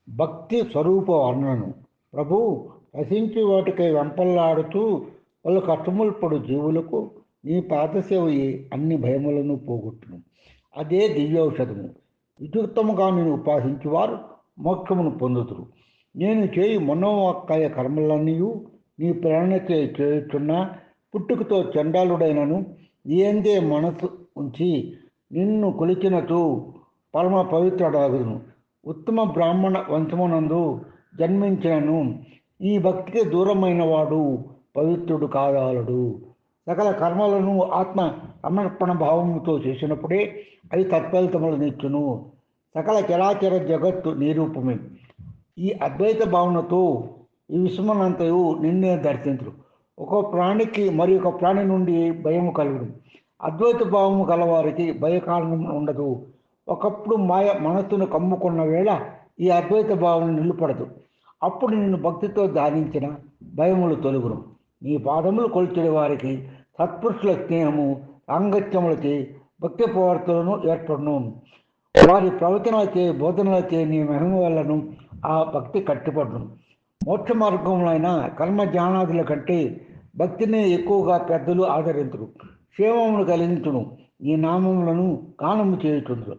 భక్తి స్వరూప వర్ణను. ప్రభు రసించి వాటికై వెంపల్లాడుతూ వాళ్ళు కష్టములు పడు జీవులకు నీ పాదసేవయే అన్ని భయములను పోగొట్టును. అదే దివ్యౌషధము. విద్యుక్తముగా నేను ఉపాసించువారు మోక్షమును పొందుతురు. నేను చేయి మనోవాక్కాయ కర్మలన్నీయు నీ ప్రేరణ చేయుచున్న పుట్టుకతో చండాలుడైనను నీయందే మనసు ఉంచి నిన్ను కొలిచినచు పరమ పవిత్రుడాగును. ఉత్తమ బ్రాహ్మణ వంశమునందు జన్మించినను ఈ భక్తికి దూరమైన వాడు పవిత్రుడు కాదాలడు. సకల కర్మలను ఆత్మ సమర్పణ భావముతో చేసినప్పుడే అవి తత్ఫలితములు నిచ్చును. సకల చరాచర జగత్తు నిరూపమే. ఈ అద్వైత భావనతో ఈ విశ్వమనంతయు నిన్నే దర్శించరు. ఒక ప్రాణికి మరి ఒక ప్రాణి నుండి భయము కలుగును. అద్వైత భావము గలవారికి భయ కారణం ఉండదు. ఒకప్పుడు మాయ మనస్సును కమ్ముకున్న వేళ ఈ అద్వైత భావన నిలుపడదు. అప్పుడు నిన్ను భక్తితో ధ్యానించిన భయములు తొలుగును. నీ పాదములు కొలిచే వారికి సత్పురుషుల స్నేహము సాంగత్యములచే భక్తి ప్రవర్తనను ఏర్పడును. వారి ప్రవచనలచే బోధనలచే నీ మహిమ వల్లను ఆ భక్తి కట్టిపడును. మోక్ష మార్గములైన కర్మ జ్ఞానాదుల కంటే భక్తిని ఎక్కువగా పెద్దలు ఆదరించుడు. క్షేమమును కలిగించును. ఈ నామములను గానము చేయుచుండ్రు.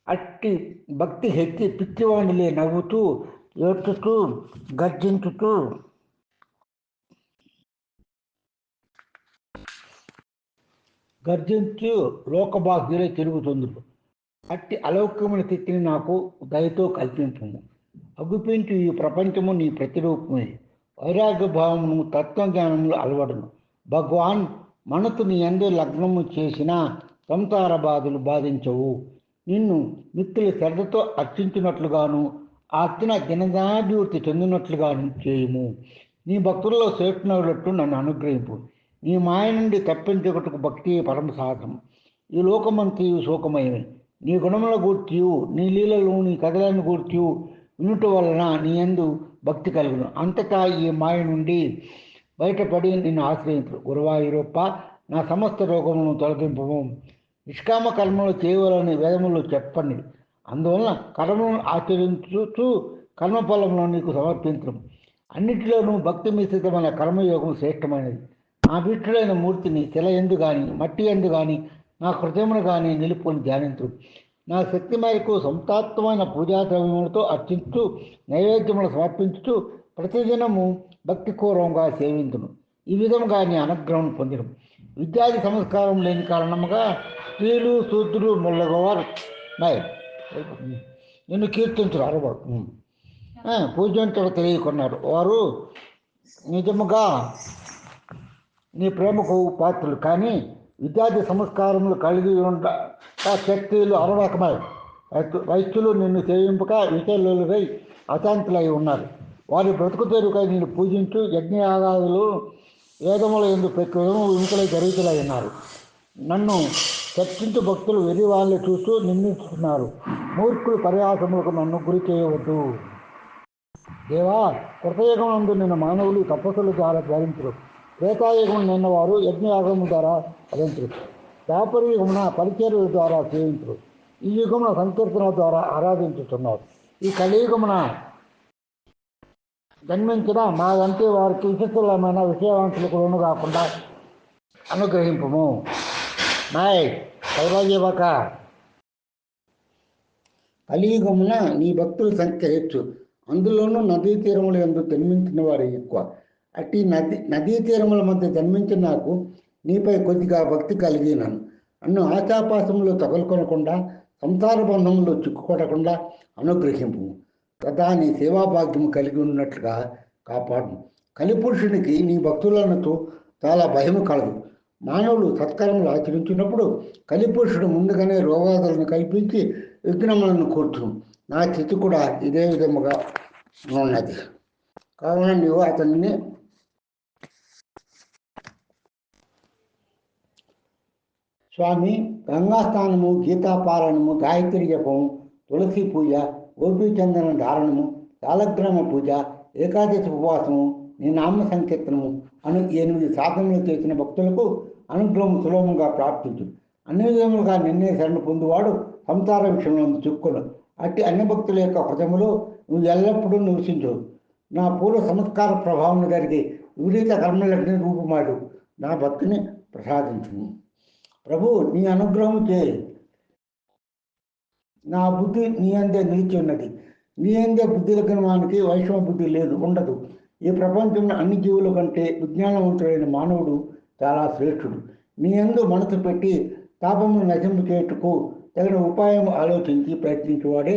అట్టి భక్తి హెచ్చి పిచ్చివాణిలే నవ్వుతూ ఏడ్చుతూ గర్జించు లోకబాధ్యులే తిరుగుతుండ్రు. అట్టి అలౌక్యమైన స్థితిని నాకు దయతో కల్పింపుము. అగుపించు ఈ ప్రపంచము నీ ప్రతిరూపమే. వైరాగ్య భావమును తత్వజ్ఞానములు అలవడును. భగవాన్ మనసు నీ అందు లగ్నము చేసిన సంసార బాధలు బాధించవు. నిన్ను మిత్రుల శ్రద్ధతో అర్చించినట్లుగాను ఆ అర్చన దినదాభివృద్ధి చెందినట్లుగాను చేయుము. నీ భక్తుల్లో శ్రేష్ఠునట్టు నన్ను అనుగ్రహింపు. నీ మాయ నుండి తప్పించుటకు భక్తి పరమ సాధం. ఈ లోకమంతయు శోకమయమే. నీ గుణముల గూర్చియు నీ లీలలు నీ కథలను గూర్చియు వినుట వలన నీ యందు భక్తి కలుగును. అంతటా ఈ మాయ నుండి బయటపడి నిన్ను ఆశ్రయించు. గురువాయూరప్ప నా సమస్త రోగములను తొలగింపము. నిష్కామ కర్మలు చేయవలని వేదములు చెప్పండి. అందువలన కర్మలను ఆచరించుచు కర్మఫలములను నీకు సమర్పించడం. అన్నిటిలోనూ భక్తి మిశ్రితమైన కర్మయోగం శ్రేష్టమైనది. నా విష్ఠుడైన మూర్తిని శిల ఎందు కానీ మట్టి ఎందు కానీ నా హృదయమును కానీ నిలుపుకొని ధ్యానించు. నా శక్తి మేరకు సంతాత్మైన పూజా ద్రవ్యములతో అర్చించు నైవేద్యములు సమర్పించుచు ప్రతిదినము భక్తిపూర్వకంగా సేవించును. ఈ విధముగా నీ అనుగ్రహం పొందడం. విద్యాది సంస్కారం లేని కారణముగా స్త్రీలు శూద్రులు మొదలగవారు నిన్ను కీర్తించరు. అరవడు పూజించడం తెలియకున్నారు. వారు నిజముగా నీ ప్రేమకు పాత్రలు. కానీ విద్యార్థి సంస్కారములు కలిగి ఉండ శక్తులు అరవకమై వైశ్యులు నిన్ను సేవింపక విషయాలుగై అశాంతులై ఉన్నారు. వారి బ్రతుకు తెరుకై నిన్ను పూజించు యజ్ఞయాగాదులు వేదముల ఎందు ప్రతి విముఖులై జరుగుతులై ఉన్నారు. నన్ను చర్చించు భక్తులు వెర్రి వాళ్ళు చూస్తూ నిందిస్తున్నారు. మూర్ఖులు పర్యాసములకు నన్ను గురి చేయవద్దు. దేవా, కృతయుగం నందు నిన్న మానవులు తపస్సుల ద్వారా ధరించరు. త్రేతాయుగం నిన్న వారు యజ్ఞయాగము ద్వారా ధరించరు. దాపరయుగమున పరిచర్య ద్వారా సేవించరు. ఈ యుగమున సంకీర్తన ద్వారా ఆరాధించుతున్నారు. ఈ కలియుగమున జన్మించిన మా వంటి వారికి విశిష్టమైన విషయవంతులకు లోను కాకుండా అనుగ్రహింపము. నాయ్ సౌరాజ్యవక కలియుగమున నీ భక్తుల సంఖ్య హెచ్చు. అందులోనూ నదీ తీరముల యందు జన్మించిన వారు ఎక్కువ. అట్టి నదీ తీరముల మధ్య జన్మించిన నాకు నీపై కొద్దిగా భక్తి కలిగినాను. నన్ను ఆశాపాసంలో తగులుకొనకుండా సంసార బంధంలో చిక్కుకొనకుండా అనుగ్రహింపు. కదా నీ సేవాభాగ్యము కలిగి ఉన్నట్లుగా కాపాడు. కలిపురుషునికి నీ భక్తులతో చాలా భయము కలదు. మానవులు సత్కరములు ఆచరించినప్పుడు కలిపురుషుడు ముందుగానే రోగాదులను కల్పించి విఘ్నములను కూర్చును. నా స్థితి కూడా ఇదే విధముగా ఉన్నది. కావున నీవు అతన్ని స్వామి గంగాస్నానము, గీతాపారాయణము, గాయత్రి జపము, తులసి పూజ, గోపీచందన ధారణము, శాలగ్రామ పూజ, ఏకాదశి ఉపవాసము, నీ నామ సంకీర్తనము అను 8 సాధనలు చేసిన భక్తులకు అనుగ్రహం సులభంగా ప్రాప్తించు. అన్ని విధములుగా నిన్నే శరణ పొందువాడు సంసార విషయంలో చిక్కును. అట్టి అన్నభక్తుల యొక్క హృదయములో నువ్వు ఎల్లప్పుడూ నివసించు. నా పూర్వ సంస్కార ప్రభావం జరిగే విపరీత కర్మలన్నీ రూపుమాడు నా భక్తిని ప్రసాదించు. ప్రభు, నీ అనుగ్రహం చే నా బుద్ధి నీ అందే నిలిచి ఉన్నది. నీ అందే బుద్ధి లగ్నమానికి వైష్ణవ బుద్ధి లేదు, ఉండదు. ఈ ప్రపంచంలో అన్ని జీవుల కంటే విజ్ఞానవంతుడైన మానవుడు చాలా శ్రేష్ఠుడు. నీ అందు మనసు పెట్టి తాపమును నశింపు చేయుటకు తగిన ఉపాయం ఆలోచించి ప్రయత్నించేవాడే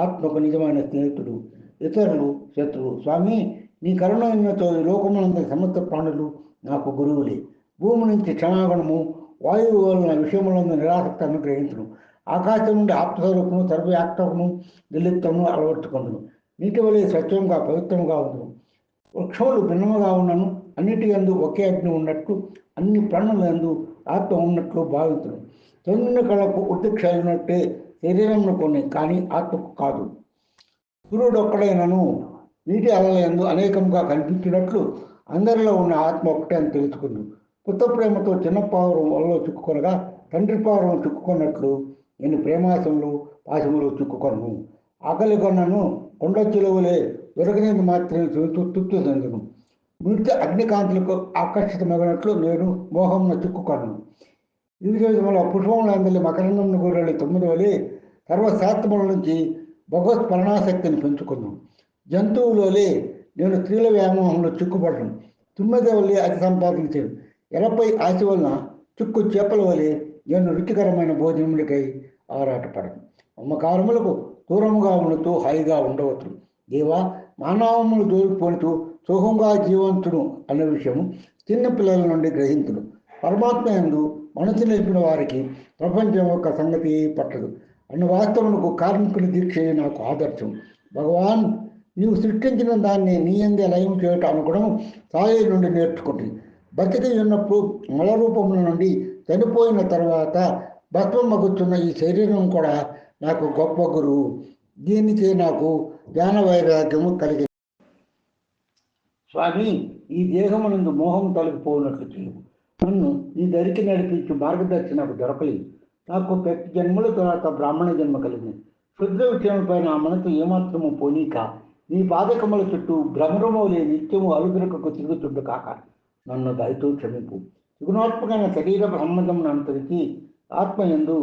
ఆత్మకు నిజమైన స్నేహితుడు, ఇతరులు శత్రువు. స్వామి, నీ కరుణతో ఈ లోకములందరి సమస్త ప్రాణులు నాకు గురువులే. భూమి నుంచి క్షమాగుణము, వాయువు వలన విషయములందు నిరాసక్తి అనుగ్రహించును. ఆకాశం నుండి ఆప్తస్వరూపము, సర్వవ్యాప్తమును, నిర్లిప్తమును అలవర్చుకుందును. నీటి వలె స్వచ్ఛంగా పవిత్రంగా ఉండును. వృక్షములు భిన్నముగా ఉన్నను అన్నిటి యందు ఒకే అగ్ని ఉన్నట్లు అన్ని ప్రాణుల యందు ఆత్మ ఉన్నట్లు భావించును. చంద్రుని కళకు ఉద్దిక్షలున్నట్టే శరీరంలో కొన్ని, కానీ ఆత్మకు కాదు. సూర్యుడు ఒక్కడైనను నీటి అలల యందు అనేకంగా కనిపించినట్లు అందరిలో ఉన్న ఆత్మ ఒకటే అని తెలుసుకుంది. పుత్ర ప్రేమతో చిన్న పావురం వలలో చిక్కుకొనగా తండ్రి పావురం చిక్కుకున్నట్లు నేను ప్రేమాసములు పాశములు చిక్కుకొను. ఆకలి కొన్నను కొండ చిలువలే దొరకనేది మాత్రమే తృప్తి చెందును. నృత్య అగ్నికాంతులకు ఆకర్షితమగినట్లు నేను మోహంను చిక్కుకొను. వివిధ విధముల పుష్పములందరి మకరంగంను గోరెళ్ళి 9 వలె సర్వశాస్త్రముల నుంచి భగవత్ స్మరణాశక్తిని పెంచుకున్నాను. జంతువులే నేను స్త్రీల వ్యామోహంలో చిక్కుపడను. తుమ్మెద వలె అతి సంపాదించాను. ఎలపై ఆశ వలన చిక్కు చేపల వలె నేను రుచికరమైన భోజనములకై ఆరాటపడను. మమకారములకు దూరముగా ఉండుతూ హాయిగా ఉండవచ్చు. దేవా, మానవములు దూరిపోనుతూ సుఖంగా జీవంతుడు అన్న విషయము చిన్న పిల్లల నుండి గ్రహించును. పరమాత్మ యందు మనసు నిలిపిన వారికి ప్రపంచం యొక్క సంగతి పట్టదు అన్న వాస్తవమునకు కార్మికుని దీక్ష నాకు ఆదర్శం. భగవాన్, నీవు సృష్టించిన దాన్ని నీ అందే లయం చేయటం అనుకోవడం సాయి నుండి నేర్చుకుంటుంది. బతికి ఉన్నప్పుడు మల రూపముల నుండి చనిపోయిన తర్వాత భస్మం మగుతున్న ఈ శరీరం కూడా నాకు గొప్ప గురువు. దీనికే నాకు జ్ఞాన వైరాగ్యము కలిగి. స్వామి, ఈ దేహమునందు మోహం తొలగిపోయినట్లు చేయు. నన్ను నీ దరికి నడిపించి మార్గదర్శి నాకు దొరకలేదు. నాకు ప్రతి జన్మల తర్వాత బ్రాహ్మణ జన్మ కలిగింది. శుద్ర విషయంపై నా మనసు ఏమాత్రము పోనీక నీ పాదకముల చుట్టూ భ్రమరమౌలే నిత్యము అలుగురకకు తిరుగుతుండు కాక నన్ను దయతో క్షమింపు. త్రిగుణాత్మకమైన శరీర బ్రహ్మదమును అనుసరించి ఆత్మయందు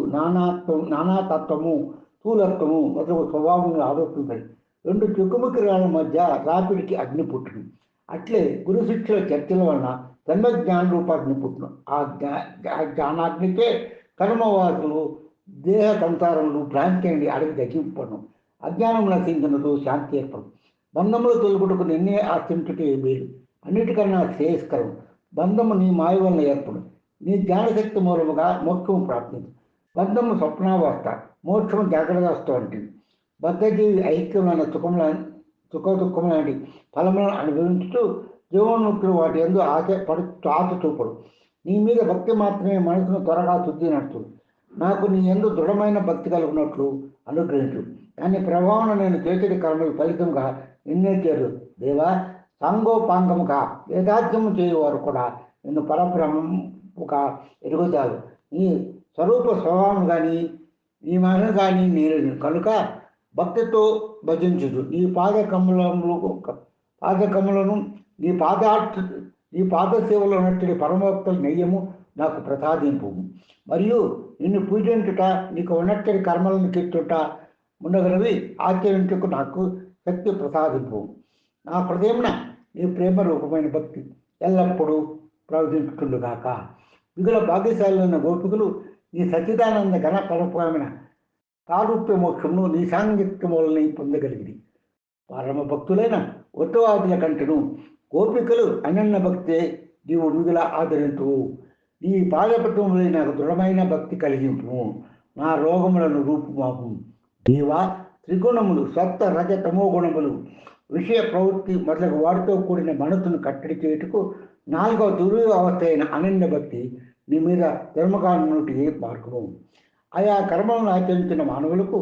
నానాతత్వము, స్థూలత్వము మొదలగు స్వభావం ఆరోపించాయి. 2 చుక్కుముకి రాళ్ళ మధ్య రాపిడికి అగ్ని పుట్టును. అట్లే గురు శిక్షల చర్చల వలన జ్ఞాన రూపాగ్ని పుట్టును. ఆ జ్ఞానాగ్నికే కర్మవాసులు దేహ సంసారములు భ్రాంతి అండి అడిగి దగ్గింపను. అజ్ఞానం నశించినతో శాంతి ఏర్పడు. బంధములు తొలుగుటకు నిన్నే ఆశ్రయించుటే మేలు, అన్నిటికన్నా శ్రేయస్కరం. బంధము నీ మాయ వలన ఏర్పడు. నీ జ్ఞానశక్తి మూలముగా మోక్షము ప్రాప్తించు. బంధము స్వప్నావస్థ, మోక్షము జాగ్రత్త వంటిది. బద్ధజీవి ఐక్యమైన దుఃఖం లాంటి ఫలములను అనుభవించుతూ జీవన్ముక్తులు వాటి యందు ఆశ చూపడు. నీ మీద భక్తి మాత్రమే మనసును త్వరగా శుద్ధి నడుచు. నాకు నీ యందు దృఢమైన భక్తి కలుగునట్లు అనుగ్రహించు. దాని ప్రభావం నేను చేసేటి కర్మలు ఫలితంగా నిన్నే చేరు. దేవా, సాంగోపాంగముగా వేదాధ్యము చేయువారు కూడా నిన్ను పరబ్రహ్మముగా ఎరుగుతారు. నీ స్వరూప స్వభావం కానీ నీ మనసు కానీ నేను కనుక భక్తితో భజించుదు. నీ పాదకములను నీ పాద సేవలో ఉన్నట్టు పరమభక్తుల నెయ్యము నాకు ప్రసాదింపు. మరియు నిన్ను పూజించుట, నీకు ఉన్నట్టడి కర్మలను కీర్చుట ఉండగలవి ఆచరించుకు నాకు శక్తి ప్రసాదింపు. నా హృదయమున నీ ప్రేమ రూపమైన భక్తి ఎల్లప్పుడూ ప్రవహించుకుండుగాక. మిగుల భాగ్యశాలైన గోపికలు నీ సచ్చిదానంద ఘన పరమైన సారూప్య మోక్షమును నీ సాంగత్యం వలన పొందగలిగింది. పరమ భక్తులైన ఉత్తవాదుల కంటను గోపికలు అనన్య భక్తే నీవు మిగుల ఆదరించు. నీ పాదపత్వములై నాకు దృఢమైన భక్తి కలిగింపు. నా రోగములను రూపుమాపు. దేవా, త్రిగుణములు సప్త రజ తమో గుణములు విషయ ప్రవృత్తి మొదలగు వాటితో కూడిన మనసును కట్టడి చేయుటకు 4వ దుర్వివ అవస్థ అయిన అనన్య భక్తి నీ మీద ధర్మకానుటి మార్గము. ఆయా కర్మలను ఆచరించిన మానవులకు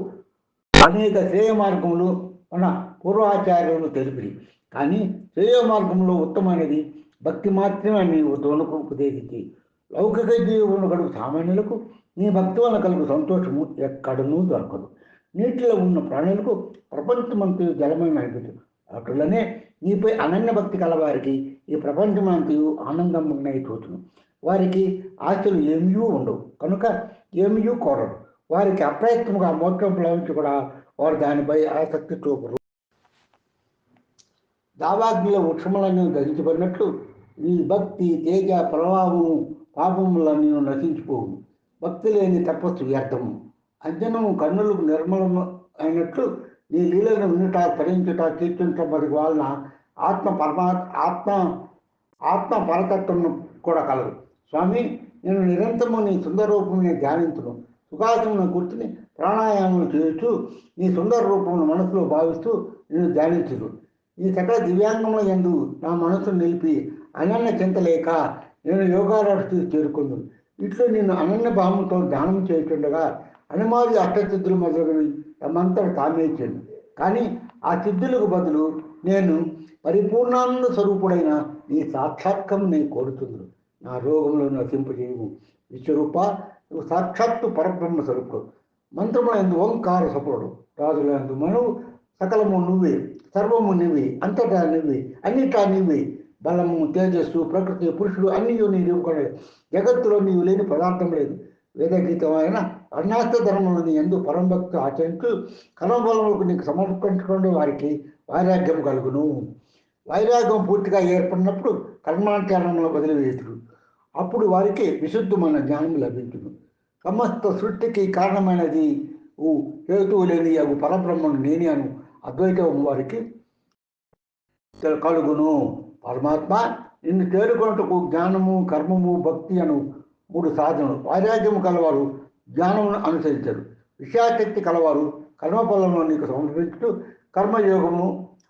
అనేక శ్రేయ మార్గములు మన పూర్వాచార్యులు తెలిపిరి. కానీ శ్రేయ మార్గంలో ఉత్తమమైనది భక్తి మాత్రమే నీవు తోనుకు ఉపదేశించి లౌకిక జీవమును గడుపు సామాన్యులకు నీ భక్తి వలన కలుగు సంతోషము ఎక్కడనూ దొరకదు. నీటిలో ఉన్న ప్రాణులకు ప్రపంచమంతయు జలమైన అద్భుతం. అటులనే నీపై అనన్య భక్తి కలవారికి ఈ ప్రపంచమంతయు ఆనందమున్నాయి తోచును. వారికి ఆశలు ఏమీ ఉండవు కనుక ఏమీ కోరరు. వారికి అప్రయత్నముగా మోక్షం లభించి కూడా వారు దానిపై ఆసక్తి చూపరు. దావాగ్నిలో వృక్షములను దహించబడినట్లు నీ భక్తి తేజ ప్రభావము పాపములన్నీ నశించిపోవు. భక్తి లేని తపస్సు వ్యర్థము. అంజనము కన్నులకు నిర్మలము అయినట్లు నీ లీలను వినుట తరించుట కీర్తించడం మరి వలన ఆత్మ పరతత్వం కూడా కలదు. స్వామి, నేను నిరంతరము నీ సుందర రూపముని ధ్యానించును. సుఖాసమును కూర్చుని ప్రాణాయామం చేయొచ్చు నీ సుందర రూపమును మనసులో భావిస్తూ నేను ధ్యానించును. ఈ సకల దివ్యాంగముల యందు నా మనసును నిలిపి అనన్య చింత లేక నేను యోగారాష్ట్ర చేరుకుందు. ఇట్లు నేను అనన్య భావంతో ధ్యానం చేస్తుండగా అనుమాది అష్టసిద్ధులు మొదలగునవి తమంతట తామే ఇచ్చాను. కానీ ఆ సిద్ధులకు బదులు నేను పరిపూర్ణానంద స్వరూపుడైన నీ సాక్షాత్కం నేను కోరుతుంది. నా రోగములను నశింపజేయము. విశ్వరూప, నువ్వు సాక్షాత్తు పరబ్రహ్మ స్వరూపుడు. మంత్రములందు ఓంకార సపురుడు. రాజులందు మనువు సకలము నువ్వే, సర్వము నువ్వే, అంతటా నువ్వే, అన్నిటా నువ్వే. బలము, తేజస్సు, ప్రకృతి, పురుషుడు అన్నీ నీ రూపడే. జగత్తులో నీవు లేని పదార్థం లేదు. వేదగీతమైన అర్ణాస్త ధర్మములను ఎందు పరమభక్తి ఆచరించు కర్మబలములకు నీకు సమర్పించుకునే వారికి వైరాగ్యం కలుగును. వైరాగ్యం పూర్తిగా ఏర్పడినప్పుడు కర్మాచరణములు వదిలివేతుడు. అప్పుడు వారికి విశుద్ధమైన జ్ఞానం లభించును. సమస్త సృష్టికి కారణమైనది హేతువు లేని అగు పరబ్రహ్మను నేనే అను అద్వైతం వారికి కలుగును. పరమాత్మ నిన్ను చేరుకొనుటకు జ్ఞానము, కర్మము, భక్తి అను 3 సాధనలు. వైరాగ్యము కలవారు జ్ఞానమును అనుసరించరు. విషయాశక్తి కలవారు కర్మఫలమును నీకు సమర్పించుతూ కర్మయోగము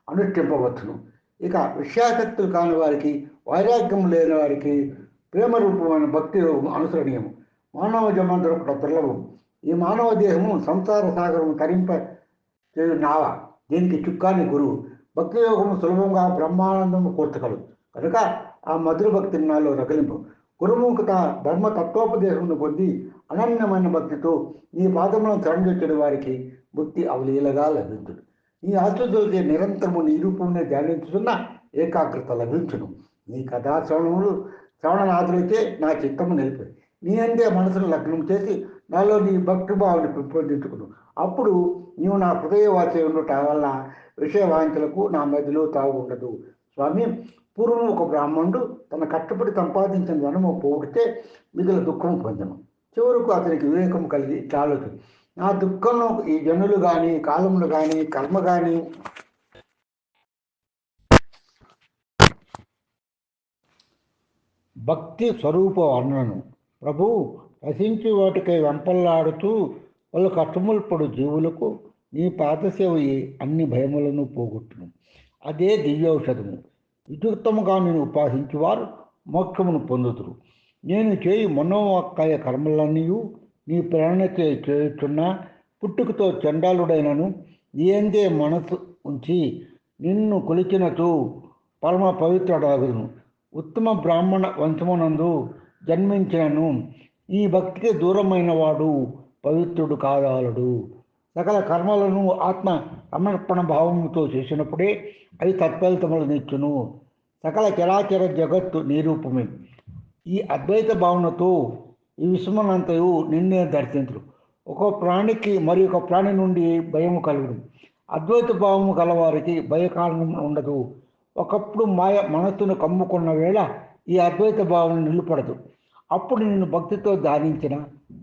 అనుష్ఠింపవచ్చును. ఇక విషయాశక్తులు కాని వారికి, వైరాగ్యం లేని వారికి ప్రేమ రూపమైన భక్తి యోగము అనుసరణీయము. మానవ జన్మ దొరకడం దుర్లభం. ఈ మానవ దేహము సంసార సాగరము తరింప చేయు నావ. దీనికి చుక్కాని గురువు. భక్తి యోగము సులభంగా బ్రహ్మానందము కోర్చగలదు కనుక ఆ మధుర భక్తిని నాలో రగిలింపు. గురుముఖత ధర్మ తత్వోపదేశమును పొంది అనన్యమైన భక్తితో నీ పాదములను శరణొచ్చిన వారికి భక్తి అవలీలగా లభించును. నీ ఆశ్రతులచే నిరంతరము నీ రూపమునే ధ్యానించుతున్న ఏకాగ్రత లభించును. నీ కథా శ్రవణనాథులైతే నా చిత్తము నిలిపాయి. నీ అందే మనసును లగ్నం చేసి నాలో నీ భక్తి భావాన్ని పెంపొందించుకును. అప్పుడు నీవు నా హృదయవాసి ఉండట వల్ల విషయవాంఛలకు నా మధ్యలో తావు ఉండదు. స్వామి, పూర్వం ఒక బ్రాహ్మణుడు తన కష్టపడి సంపాదించిన ధనము పోగొడితే మిగిలిన దుఃఖం పొందను. చివరకు అతనికి వివేకం కలిగి ఇట్లా ఆలోచన, నా దుఃఖంలో ఈ జనులు కానీ, కాలములు కానీ, కర్మ కానీ భక్తి స్వరూప వర్ణను. ప్రభు, రసించి వాటికై వెంపల్లాడుతూ వాళ్ళు కష్టములు పడు జీవులకు నీ పాదసేవయే అన్ని భయములను పోగొట్టును. అదే దివ్యౌషధము. విద్యుక్తముగా నేను ఉపాసించేవారు మోక్షమును పొందుతురు. నేను చేయి మనోవాక్కాయ కర్మలన్నీ నీ ప్రేరణ చేయుచున్న పుట్టుకతో చండాలుడైనను ఏందే మనసు ఉంచి నిన్ను కొలిచినచు పరమ పవిత్రుడగును. ఉత్తమ బ్రాహ్మణ వంశమునందు జన్మించినను ఈ భక్తికి దూరమైన వాడు పవిత్రుడు కాదాలడు. సకల కర్మలను ఆత్మ సమర్పణ భావముతో చేసినప్పుడే అవి తత్ఫలితములనిచ్చును. సకల చరాచర జగత్తు నిరూపమే. ఈ అద్వైత భావనతో ఈ విశ్వమనంతయు నిన్నే దర్శించరు. ఒక ప్రాణికి మరి ఒక ప్రాణి నుండి భయము కలుగును. అద్వైత భావము గలవారికి భయకారణం ఉండదు. ఒకప్పుడు మాయ మనస్సును కమ్ముకున్న వేళ ఈ అద్వైత భావన నిలుపడదు. అప్పుడు నిన్ను భక్తితో ధ్యానించిన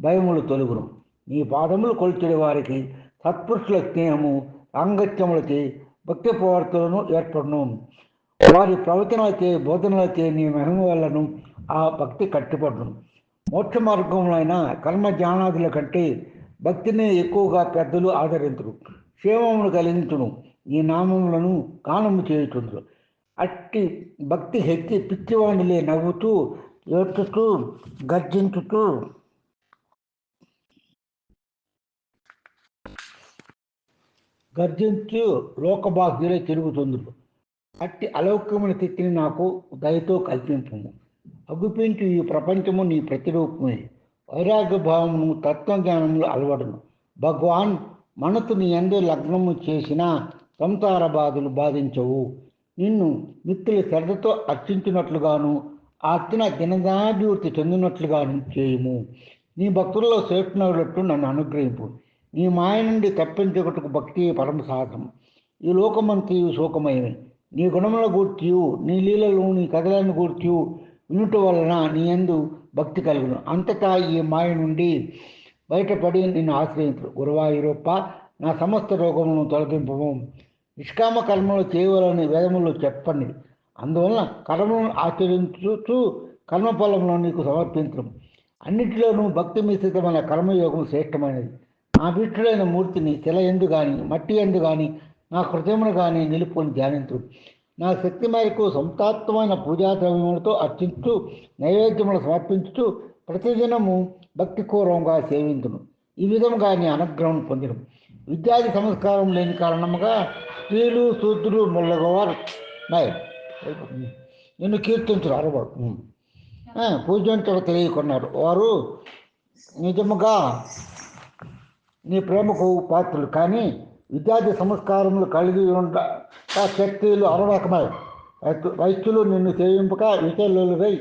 భయములు తొలుగును. నీ పాదములు కొలిచిన వారికి సత్పురుషుల స్నేహము సాంగత్యములచే భక్తి ప్రవర్తనను ఏర్పడును. వారి ప్రవచనలచే బోధనలచే నీ మహిమ వల్లను ఆ భక్తి కట్టిపడును. మోక్ష మార్గములైన కర్మ జ్ఞానాదుల కంటే భక్తిని ఎక్కువగా పెద్దలు ఆదరించురు. క్షేమమును కలిగించును. ఈ నామములను గానము చేయుచుండ్రు. అట్టి భక్తి హెచ్చి పిచ్చివాణిలే నవ్వుతూ ఏడ్చుతూ గర్జించు లోకబాహ్యులే తిరుగుతుండ్రు. అట్టి అలౌక్యమైన స్థితిని నాకు దయతో కల్పింపము. అగుపించు ఈ ప్రపంచము నీ ప్రతిరూపమే. వైరాగ్య భావమును తత్వజ్ఞానములు అలవడును. భగవాన్, మనసు నీ యందు లగ్నము చేసిన సంసార బాధలు బాధించవు. నిన్ను మిత్రులు శ్రద్ధతో అర్చించినట్లుగాను ఆ అర్చన దినదాభివృద్ధి చెందినట్లుగాను చేయుము. నీ భక్తుల్లో శ్రేష్ఠునట్టు నన్ను అనుగ్రహింపు. నీ మాయ నుండి తప్పించుటకు భక్తి పరమ సాధనం. ఈ లోకమంతయు శోకమయమే. నీ గుణముల గూర్చియు నీ లీలలు నీ కథలను గూర్చియు వినుట వలన నీ యందు భక్తి కలుగును. అంతటా ఈ మాయ నుండి బయటపడి నిన్ను ఆశ్రయించు. గురువాయూరప్ప, నా సమస్త రోగములను తొలగింపము. నిష్కామ కర్మలు చేయవలని వేదములు చెప్పండి. అందువలన కర్మలను ఆచరించుచు కర్మఫలంలో నీకు సమర్పించడం. అన్నిటిలోనూ భక్తి మిశ్రితమైన కర్మయోగం శ్రేష్టమైనది. నా విష్ఠుడైన మూర్తిని శిల ఎందు కానీ మట్టి ఎందు కానీ నా హృదయమును కానీ నిలుపుకొని ధ్యానించు. నా శక్తి మేరకు సంతాత్మైన పూజా ద్రవ్యములతో అర్చించు నైవేద్యములు సమర్పించుచు ప్రతిదినము భక్తిపూర్వకంగా సేవించును. ఈ విధముగా నీ అనుగ్రహం పొందిన విద్యాది సంస్కారం లేని కారణముగా స్త్రీలు శూద్రులు మొదలగవారు నిన్ను కీర్తించరు. అరవడు పూజించడం తెలియకున్నారు. వారు నిజముగా నీ ప్రేమకు పాత్రలు. కానీ విద్యార్థి సంస్కారములు కలిగి ఉండ శక్తులు అరవకమై వైద్యులు నిన్ను సేవింపక విషయాలుగై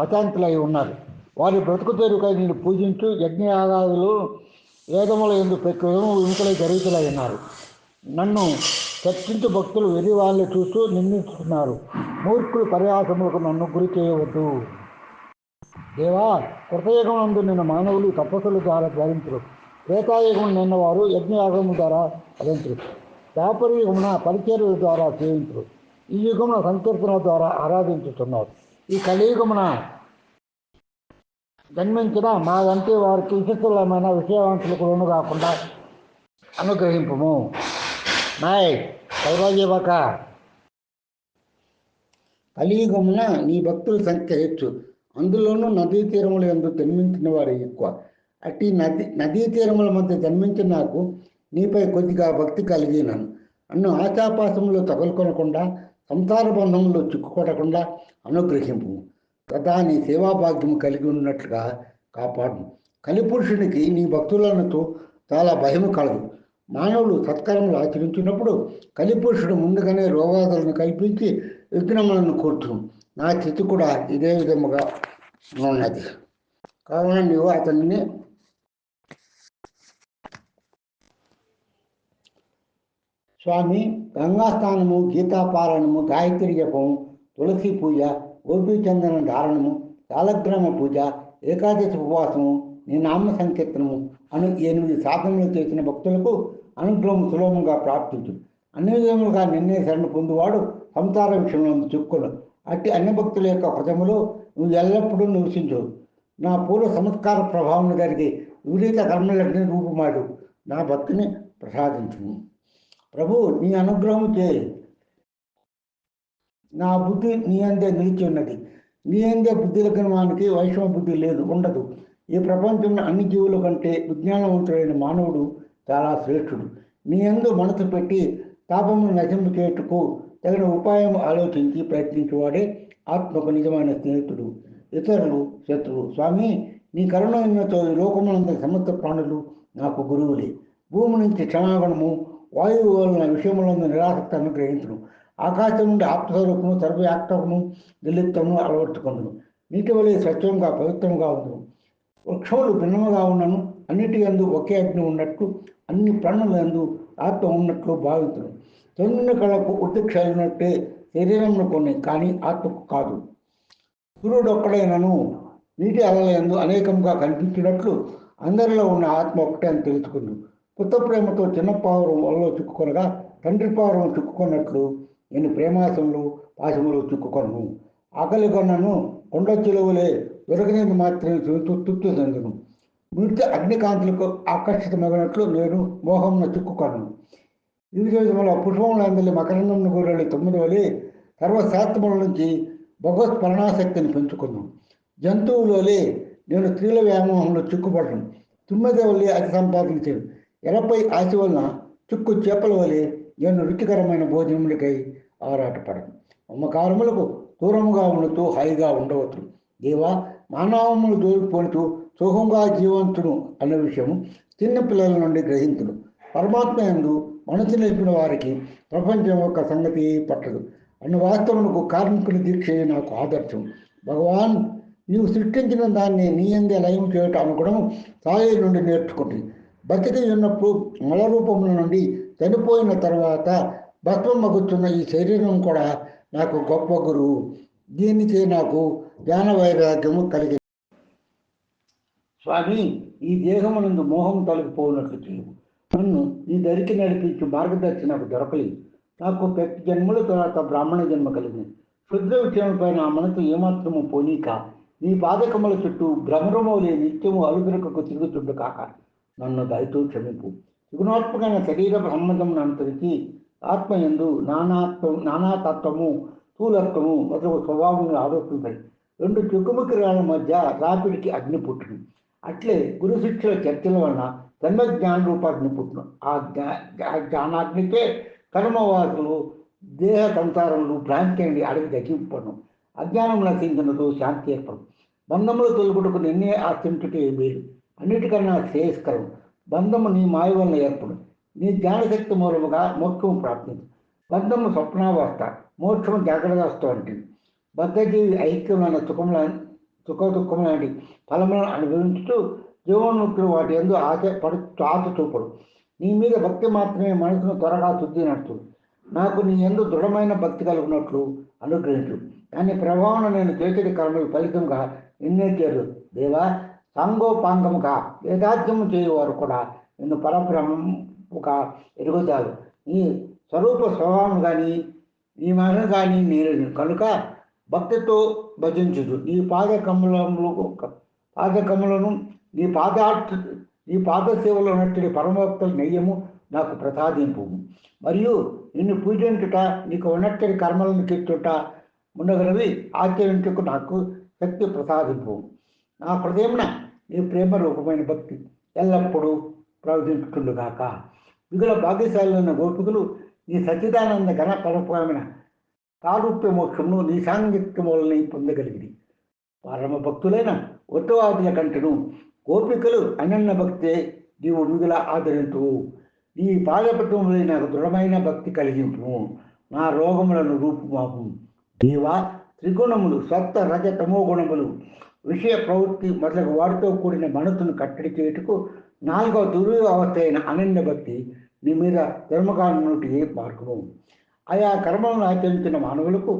అశాంతులై ఉన్నారు. వారి బ్రతుకు తెరుకై నిన్ను పూజించు యజ్ఞయాగాదులు వేదముల ఎందు ప్రకృతం విముఖులై జరుగుతులై ఉన్నారు. నన్ను చర్చించు భక్తులు వెర్రి వాళ్ళని చూస్తూ నిందిస్తున్నారు. మూర్ఖులు పరిహాసములకు నన్ను గురి చేయవద్దు. దేవా, కృతయుగమునందు నిన్న మానవులు తపస్సుల ద్వారా ధరించరు. త్రేతాయుగం నిన్నవారు యజ్ఞయాగము ద్వారా ధరించరు. దాపరయుగమున పరిచర్యల ద్వారా సేవించరు. ఈ యుగమున సంకీర్తన ద్వారా ఆరాధించుతున్నారు. ఈ కలియుగమున జన్మించిన మా వంటి వారికి విచిత్రమైన విషయవంతులకు రుణు కాకుండా అనుగ్రహింపము. నాయ్ సౌరాజీవక, కలియుగమున నీ భక్తుల సంఖ్య హెచ్చు. అందులోనూ నదీ తీరముల యందు జన్మించిన వారు ఎక్కువ. అట్టి నదీ తీరముల మధ్య జన్మించిన నాకు నీపై కొద్దిగా భక్తి కలిగినాను. నన్ను ఆశాపాసంలో తగులుకొనకుండా సంసార బంధంలో చిక్కుకొనకుండా అనుగ్రహింపు. తదా నీ సేవాభాగ్యం కలిగి ఉన్నట్లుగా కాపాడు. కలిపురుషునికి నీ భక్తులతో చాలా భయము కలదు. మానవులు సత్కరములు ఆచరించినప్పుడు కలిపురుషుడు ముందుగానే రోగాదులను కల్పించి విఘ్నములను కూర్చును. నా స్థితి కూడా ఇదే విధముగా ఉన్నది. కావున నీవు అతన్ని స్వామి, గంగాస్నానము, గీతాపారాయణము, గాయత్రి జపము, తులసి పూజ, గోపీచందన ధారణము, శాలగ్రామ పూజ, ఏకాదశి ఉపవాసము, నీ నామ సంకీర్తనము అను 8 సాధనలు చేసిన భక్తులకు అనుగ్రహం సులభంగా ప్రాప్తించు. అన్ని విధములుగా నిన్నే శరణ పొందువాడు సంసార విషయంలో చిక్కును. అట్టి అన్ని భక్తుల యొక్క హృదయములో నువ్వు ఎల్లప్పుడూ నివసించు. నా పూర్వ సంస్కార ప్రభావం జరిగి విపరీత కర్మలన్నీ రూపుమాడు నా భక్తిని ప్రసాదించు. ప్రభు, నీ అనుగ్రహం చేయి. నా బుద్ధి నీ అందే నిలిచి ఉన్నది. నీ అందే బుద్ధి లగ్నమానికి వైష్ణవ బుద్ధి లేదు, ఉండదు. ఈ ప్రపంచంలో అన్ని జీవుల కంటే విజ్ఞానవంతుడైన మానవుడు చాలా శ్రేష్ఠుడు. నీ యందు మనసు పెట్టి తాపమును నశింపు చేయుటకు తగిన ఉపాయం ఆలోచించి ప్రయత్నించేవాడే ఆత్మకు నిజమైన స్నేహితుడు, ఇతరులు శత్రువు. స్వామి, నీ కరుణ ఉన్నతో ఈ లోకమునందు సమస్త ప్రాణులు నాకు గురువులే. భూమి నుంచి క్షమాగుణము, వాయువు వలన విషయములందు నిరాసక్తి అనుగ్రహించును. ఆకాశం నుండి ఆప్తస్వరూపము, సర్వవ్యాప్తమును, దిలిప్తమును అలవర్చుకుందును. నీటి వలె స్వచ్ఛంగా పవిత్రంగా ఉండును. వృక్షములు భిన్నముగా ఉన్నను అన్నిటి యందు ఒకే అగ్ని ఉన్నట్లు అన్ని ప్రాణుల యందు ఆత్మ ఉన్నట్లు భావించును. చంద్రుని కళకు ఉత్తిక్షలున్నట్టే శరీరంలో కొన్ని, కానీ ఆత్మకు కాదు. సూర్యుడు ఒక్కడైనను నీటి అలల యందు అనేకంగా కనిపించినట్లు అందరిలో ఉన్న ఆత్మ ఒక్కటే అని తెలుసుకుంది. కొత్త ప్రేమతో చిన్న పావురం వలలో చిక్కుకొనగా తండ్రి పావురం చిక్కుకున్నట్లు నేను ప్రేమాసములు పాశములు చిక్కుకొనను. ఆకలి కొన్నను కొండ చిలువలే దొరకనేది మాత్రమే తృప్తి చెందును. నృత్య అగ్నికాంతులకు ఆకర్షితమగినట్లు నేను మోహంను చిక్కుకొనను. వివిధ విధముల పుష్పములందరి మకరంగం గొర్రెలు 9 వలె సర్వశాస్త్రముల నుంచి భగవత్ స్మరణాశక్తిని పెంచుకున్నాను. జంతువులే నేను స్త్రీల వ్యామోహంలో చిక్కుపడను. తుమ్మెద వలె అతి సంపాదించాను. ఎలపై ఆశ వలన చిక్కు చేపల వలె నేను రుచికరమైన భోజనములకై ఆరాటపడను. మమకారములకు దూరముగా ఉండుతూ హాయిగా ఉండవచ్చు. దేవా, మానవములు దూరిపోతూ సుఖంగా జీవంతుడు అన్న విషయం చిన్న పిల్లల నుండి గ్రహించును. పరమాత్మ యందు మనసు నిలిపిన వారికి ప్రపంచం యొక్క సంగతి పట్టదు అన్న వాస్తవమునకు కార్మికుల దీక్షయే నాకు ఆదర్శం. భగవాన్, నీవు సృష్టించిన దాన్ని నీ యందే లయం చేయటం అనుకోవడం సాయి నుండి నేర్చుకుంటుంది. బతికి ఉన్నప్పుడు మల రూపముల నుండి చనిపోయిన తర్వాత భస్మమగుతున్న ఈ శరీరం కూడా నాకు గొప్ప గురువు. దీనికి నాకు జ్ఞాన వైరాగ్యము కలిగింది. స్వామి, ఈ దేహమునందు మోహం తొలగిపోయినట్లు చేయు. నన్ను నీ దరికి నడిపించి మార్గదర్శి నాకు దొరకలేదు. నాకు ప్రతి జన్మల తర్వాత బ్రాహ్మణ జన్మ కలిగింది. శుద్ర విషయంపై నా మనసు ఏమాత్రము పోనీక నీ పాదకముల చుట్టూ భ్రమరమౌలే నిత్యము అలుగురకకు తిరుగుతుండు కాక నన్ను దయతో క్షమింపు. త్రిగుణాత్మకమైన శరీర సంబంధమును అనుసరించి ఆత్మయందు నానాతత్వము, స్థూలత్వము మొదలగు స్వభావములు ఆరోపిస్తాయి. రెండు చుక్కుముఖిరాల మధ్య రాపిడికి అగ్ని పుట్టును. అట్లే గురు శిక్షల చర్చల వలన జన్మ జ్ఞాన రూపాగ్ని పుట్టును. ఆ జ్ఞానాగ్నికే కర్మవాసులు దేహ సంసారములు భ్రాంతి అండి అడిగి దగ్గింపను. అజ్ఞానం నశించినతో శాంతి ఏర్పడు. బంధములు తొలుగుటకు నిన్నే ఆశ్రయించుటే మేలు, అన్నిటికన్నా శ్రేయస్కరం. బంధము నీ మాయ వలన ఏర్పడు. నీ జ్ఞానశక్తి మూలముగా మోక్షము ప్రాప్తించు. బంధము స్వప్నావస్థ, మోక్షము జాగ్రత్త అంటుంది. బద్ధజీవి ఐక్యమైన దుఃఖం లాంటి ఫలములను అనుభవించుతూ జీవన్ముక్తులు వాటి ఎందు ఆశ చూపడు. నీ మీద భక్తి మాత్రమే మనసును త్వరగా శుద్ధి నడుతుంది. నాకు నీ ఎందు దృఢమైన భక్తి కలుగునట్లు అనుగ్రహించు. దాని ప్రభావం నేను చేసేది కర్మలు ఫలితంగా నిన్నే చేరు. దేవా, సాంగోపాంగముగా వేదాధ్యము చేయవారు కూడా నిన్ను పరబ్రహ్మముగా ఎరుగుతారు. నీ స్వరూప స్వభావం కానీ నీ మనసు కానీ నేను కనుక భక్తితో భజించుదు. నీ పాదకములను నీ పాద సేవలో నచ్చని పరమభక్తుల నెయ్యము నాకు ప్రసాదింపు. మరియు నిన్ను పూజించుట, నీకు ఉన్నట్టని కర్మలను కీర్చుట మునగనవి ఆచరించుకు నాకు శక్తి ప్రసాదింపు. నా హృదయమున నీ ప్రేమ రూపమైన భక్తి ఎల్లప్పుడూ ప్రవహించుతుండుగాక. మిగుల భాగ్యశాలైన గోపికలు నీ సచ్చిదానంద ఘన పరమైన కారూప్య మోక్షమును నీ సాంగత్యములని పొందగలిగింది. పరమ భక్తులైన ఉత్తవాదుల కంటను గోపికలు అనన్య భక్తే నీవు మిగుల ఆదరించు. నీ పాదపత్రములై నాకు దృఢమైన భక్తి కలిగింపు. నా రోగములను రూపుమాపు. దేవా, త్రిగుణములు సప్త రజ తమో గుణములు విషయ ప్రవృత్తి మొదలగు వాటితో కూడిన మనసును కట్టడి చేయుటకు నాలుగవ దుర్వ అవస్థ అయిన అనన్య భక్తి నీ మీద ధర్మకాండ మార్గము. ఆయా కర్మలను ఆచరించిన మానవులకు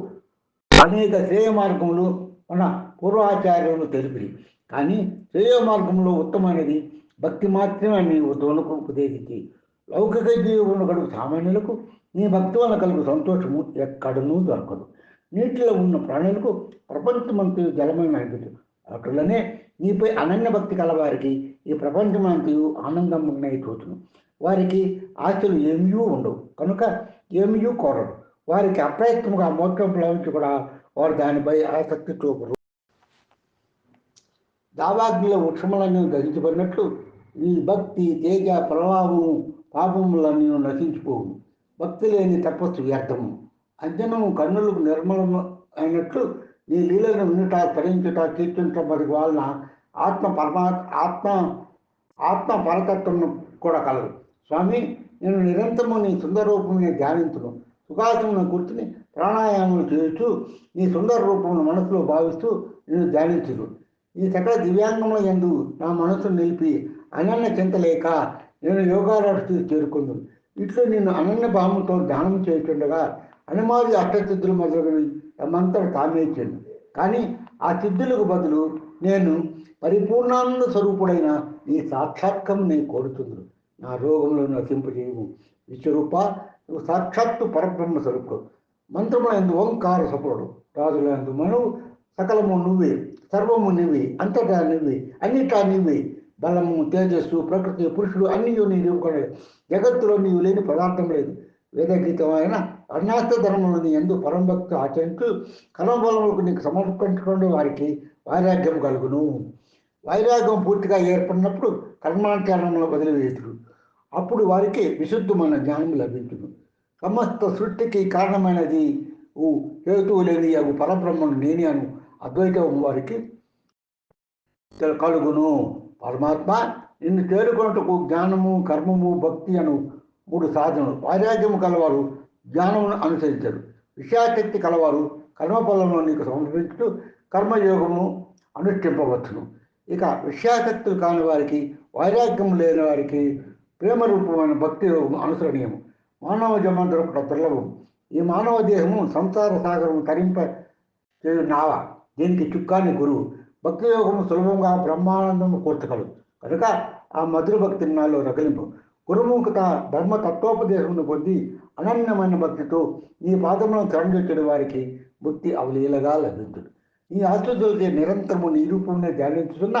అనేక శ్రేయ మార్గములు మన పూర్వాచార్యులను తెలిపి, కానీ శ్రేయ మార్గంలో ఉత్తమైనది భక్తి మాత్రమే నీ ఉద్వలకు ఉపదేశించి లౌకిక జీవన గడుపు సామాన్యులకు నీ భక్తి వలన కలుగు సంతోషము ఎక్కడనూ దొరకదు. నీటిలో ఉన్న ప్రాణులకు ప్రపంచమంతయు జలమైన అనిపించదు. అటులనే నీపై అనన్య భక్తి కలవారికి ఈ ప్రపంచమంతయు ఆనందమునై చూచును. వారికి ఆశలు ఏమీ ఉండవు కనుక ఏమీ కోరరు. వారికి అప్రయత్నముగా మోక్షం లభించి కూడా వారు దానిపై ఆసక్తి చూపరు. దావాగ్నిలో వృక్షములన్నీ దహించబడినట్లు నీ భక్తి తేజ ప్రభావము పాపములన్నీ నశించిపోవు. భక్తి లేని తపస్సు వ్యర్థము. అంజనము కన్నులకు నిర్మలము అయినట్లు నీ లీలను వినుట, స్మరించుట, కీర్తించడం మరి వలన ఆత్మ పరతత్వం కూడా కలదు. స్వామి, నేను నిరంతరము నీ సుందర రూపముని ధ్యానించును. సుఖాసమును కూర్చుని ప్రాణాయామం చేయొచ్చు నీ సుందర రూపమును మనసులో భావిస్తూ నేను ధ్యానించును. ఈ సకల దివ్యాంగముల యందు నా మనసును నిలిపి అనన్య చింతలేక నేను యోగారాష్ట్ర చేరుకుందు. ఇట్లు నేను అనన్య భావముతో ధ్యానం చేస్తుండగా అనుమాది అష్టసిద్ధులు మొదలగునవి తమంతట తామేచ్చాను. కానీ ఆ సిద్ధులకు బదులు నేను పరిపూర్ణానంద స్వరూపుడైన నీ సాక్షాత్కం నేను కోరుతున్నాను. నా రోగంలో నశింపజేయము. విశ్వరూప, నువ్వు సాక్షాత్తు పరబ్రహ్మ స్వరూపుడు. మంత్రములందు ఓంకార సపురుడు. రాజులందు మనువు సకలము నువ్వే, సర్వము నువ్వే, అంతటా నువ్వే, అన్నిటా నువ్వే. బలము, తేజస్సు, ప్రకృతి, పురుషుడు అన్నీ నీ రూపడే. జగత్తులో నీవు లేని పదార్థం లేదు. వేదగీతమైన అన్నాస్త ధర్మములను ఎందు పరమభక్తి ఆచరించు కర్మఫలములకు నీకు సమర్పించుకునే వారికి వైరాగ్యం కలుగును. వైరాగ్యం పూర్తిగా ఏర్పడినప్పుడు కర్మాచరణలో వదిలివేతుడు. అప్పుడు వారికి విశుద్ధమైన జ్ఞానం లభించును. సమస్త సృష్టికి కారణమైనది హేతువు లేని అగు పరబ్రహ్మను నేనే అను అద్వైతం వారికి కలుగును. పరమాత్మ, నిన్ను తేరుకొనుటకు జ్ఞానము, కర్మము, భక్తి అను 3 సాధనలు. వైరాగ్యము కలవారు జ్ఞానమును అనుసరించరు. విషయాసక్తి కలవారు కర్మఫలమును నీకు సమర్పించుతూ కర్మయోగము అనుష్ఠింపవచ్చును. ఇక విషయాసక్తులు కాని వారికి, వైరాగ్యం లేని వారికి ప్రేమ రూపమైన భక్తి యోగము అనుసరణీయము. మానవ జన్మ దొరకట దుర్లభం. ఈ మానవ దేహము సంసార సాగరము తరింప చేయు నావ. దీనికి చుక్కాని గురువు. భక్తి యోగము సులభంగా బ్రహ్మానందము కూర్చగలదు కనుక ఆ మధుర భక్తిని నాలో రగిలింపు. గురుముఖత ధర్మ తత్వోపదేశమును పొంది అనన్యమైన భక్తితో నీ పాదములను తరంగొచ్చడి వారికి బుద్ధి అవలీలగా లభించును. నీ ఆశ్రతులకి నిరంతరము నీ రూపమునే ధ్యానించుతున్న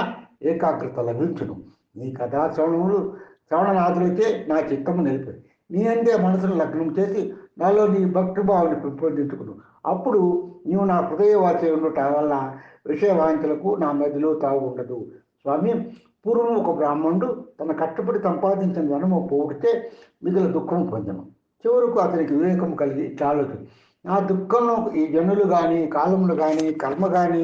ఏకాగ్రత లభించును. నీ కథా శ్రవణనాథులైతే నా చిత్తము నిలిపి నీ అందే మనసును లగ్నం చేసి నాలో నీ భక్తిభావాన్ని పెంపొందించుకును. అప్పుడు నీవు నా హృదయవాసి ఉండుట వల్ల విషయవాంఛలకు నా మధ్యలో తావు ఉండదు. స్వామి, పూర్వం ఒక బ్రాహ్మణుడు తన కష్టపడి సంపాదించిన ధనము పోగొడితే మిగిలిన దుఃఖం పొందను. చివరకు అతనికి వివేకం కలిగి చాలదు, నా దుఃఖంలో ఈ జనులు కానీ, కాలములు కానీ, కర్మ కానీ